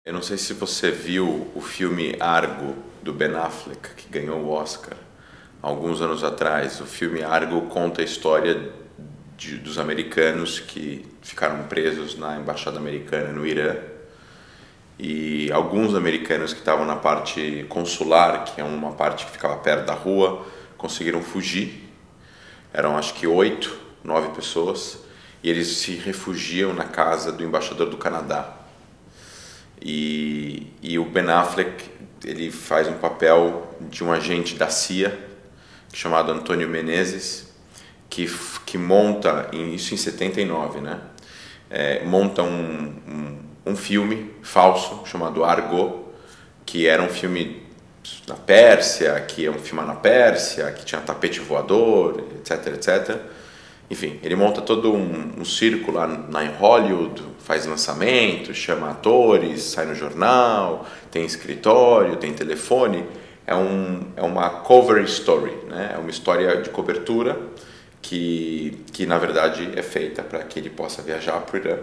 Eu não sei se você viu o filme Argo, do Ben Affleck, que ganhou o Oscar alguns anos atrás. O filme Argo conta a história dos americanos que ficaram presos na embaixada americana no Irã. E alguns americanos que estavam na parte consular, que é uma parte que ficava perto da rua, conseguiram fugir. Eram acho que 8, 9 pessoas. E eles se refugiam na casa do embaixador do Canadá. E o Ben Affleck, ele faz um papel de um agente da CIA chamado Antônio Menezes, que monta, isso em 79, né? Monta um filme falso chamado Argo, que era um filme na Pérsia, que ia filmar na Pérsia, que tinha tapete voador, etc, etc. Enfim, ele monta todo um circo lá em Hollywood, faz lançamento, chama atores, sai no jornal, tem escritório, tem telefone. É uma cover story, né? É uma história de cobertura que na verdade é feita para que ele possa viajar para o Irã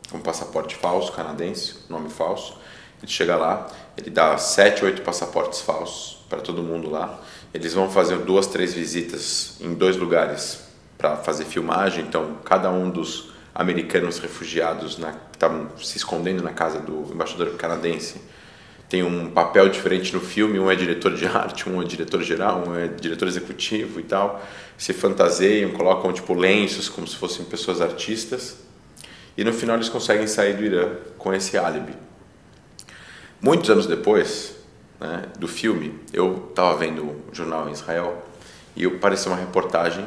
com um passaporte falso, canadense, nome falso. Ele chega lá, ele dá 7, 8 passaportes falsos para todo mundo lá. Eles vão fazer 2, 3 visitas em 2 lugares para fazer filmagem. Então, cada um dos americanos refugiados que estavam se escondendo na casa do embaixador canadense tem um papel diferente no filme. Um é diretor de arte, um é diretor geral, um é diretor executivo e tal. Se fantasiam, colocam tipo lenços como se fossem pessoas artistas. E no final eles conseguem sair do Irã com esse álibi. Muitos anos depois, né, do filme, eu estava vendo o jornal em Israel e apareceu uma reportagem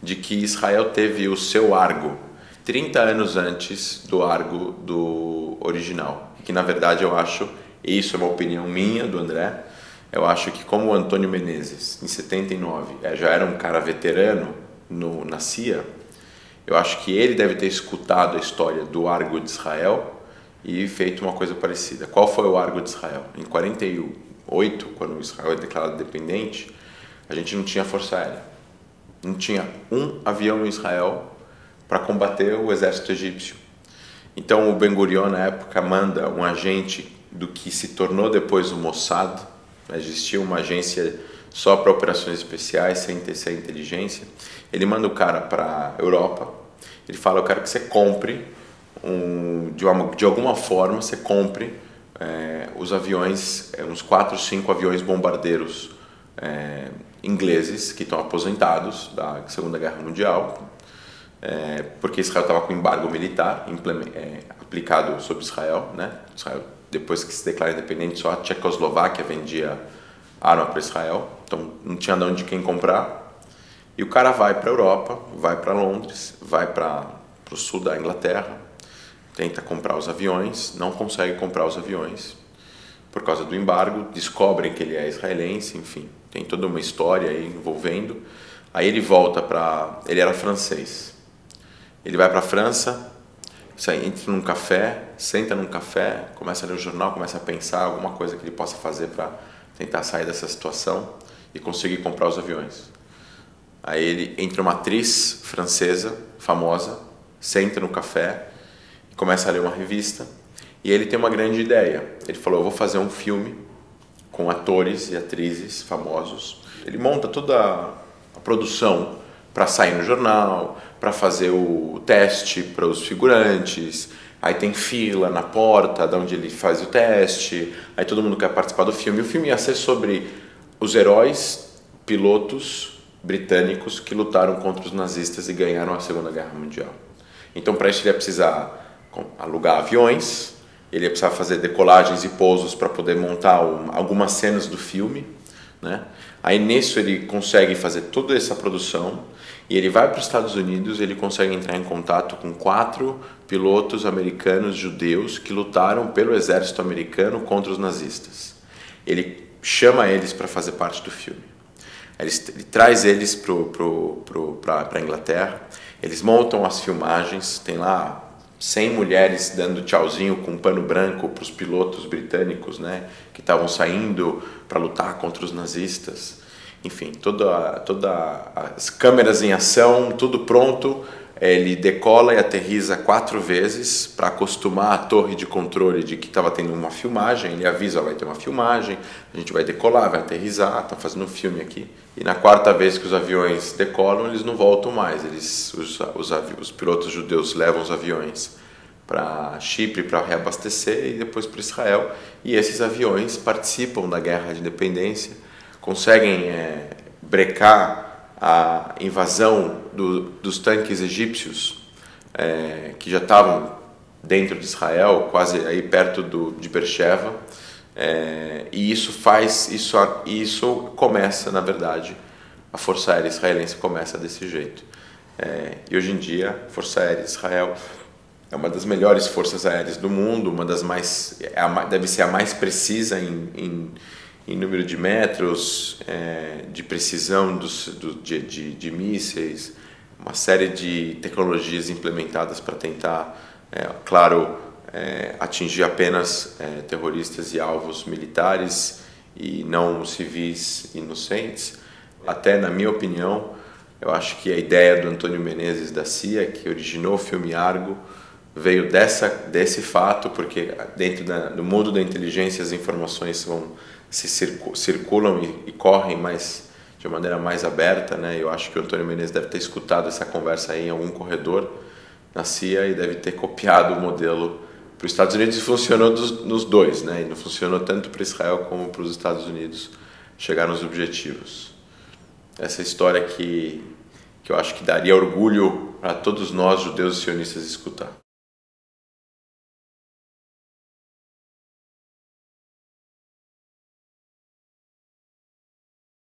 de que Israel teve o seu Argo 30 anos antes do Argo do original. Que na verdade eu acho, e isso é uma opinião minha, do André, eu acho que como o Antônio Menezes, em 79, já era um cara veterano na CIA, eu acho que ele deve ter escutado a história do Argo de Israel e feito uma coisa parecida. Qual foi o Argo de Israel? Em 48, quando Israel é declarado independente, a gente não tinha força aérea. Não tinha um avião em Israel para combater o exército egípcio. Então o Ben Gurion, na época, manda um agente do que se tornou depois o Mossad. Existia uma agência só para operações especiais, sem ter essa inteligência. Ele manda o cara para a Europa. Ele fala: eu quero que você compre, de alguma forma, você compre os aviões, uns 4, 5 aviões bombardeiros ingleses que estão aposentados da Segunda Guerra Mundial, porque Israel estava com embargo militar aplicado sobre Israel, né? Israel, depois que se declara independente, só a Tchecoslováquia vendia arma para Israel, então não tinha de onde quem comprar. E o cara vai para a Europa, vai para Londres, vai para o sul da Inglaterra, tenta comprar os aviões, não consegue comprar os aviões por causa do embargo, descobrem que ele é israelense, enfim, tem toda uma história aí envolvendo. Aí ele volta ele era francês, ele vai para a França, entra num café, senta num café, começa a ler o jornal, começa a pensar alguma coisa que ele possa fazer para tentar sair dessa situação e conseguir comprar os aviões. Aí ele entra uma atriz francesa famosa, senta no café e começa a ler uma revista. E ele tem uma grande ideia. Ele falou: eu vou fazer um filme com atores e atrizes famosos. Ele monta toda a produção para sair no jornal, para fazer o teste para os figurantes. Aí tem fila na porta de onde ele faz o teste. Aí todo mundo quer participar do filme. O filme ia ser sobre os heróis, pilotos britânicos que lutaram contra os nazistas e ganharam a Segunda Guerra Mundial. Então, para isso, ele ia precisar alugar aviões, ele ia precisar fazer decolagens e pousos para poder montar algumas cenas do filme, né? Aí, nisso, ele consegue fazer toda essa produção e ele vai para os Estados Unidos. Ele consegue entrar em contato com 4 pilotos americanos judeus que lutaram pelo exército americano contra os nazistas. Ele chama eles para fazer parte do filme. Ele traz eles para a Inglaterra, eles montam as filmagens, tem lá 100 mulheres dando tchauzinho com um pano branco para os pilotos britânicos, né, que estavam saindo para lutar contra os nazistas. Enfim, todas as câmeras em ação, tudo pronto, Ele decola e aterriza 4 vezes para acostumar a torre de controle de que estava tendo uma filmagem. Ele avisa, vai ter uma filmagem, a gente vai decolar, vai aterrizar, está fazendo um filme aqui. E na 4ª vez que os aviões decolam, eles não voltam mais. Os pilotos judeus levam os aviões para Chipre para reabastecer e depois para Israel. E esses aviões participam da guerra de independência, conseguem brecar a invasão dos tanques egípcios que já estavam dentro de Israel, quase aí perto de Beersheba, e isso começa, na verdade, a Força Aérea Israelense começa desse jeito. E hoje em dia, a Força Aérea de Israel é uma das melhores forças aéreas do mundo, uma das mais, deve ser a mais precisa em número de metros, de precisão de mísseis, uma série de tecnologias implementadas para tentar, claro, atingir apenas terroristas e alvos militares e não civis inocentes. Até, na minha opinião, eu acho que a ideia do Antônio Menezes da CIA, que originou o filme Argo, veio desse fato, porque dentro do mundo da inteligência as informações circulam e correm de maneira mais aberta, né? Eu acho que o Antônio Menezes deve ter escutado essa conversa aí em algum corredor na CIA e deve ter copiado o modelo para os Estados Unidos, e funcionou nos dois, né? E não funcionou tanto para Israel como para os Estados Unidos chegar nos objetivos. Essa história que eu acho que daria orgulho a todos nós, judeus e sionistas, escutar.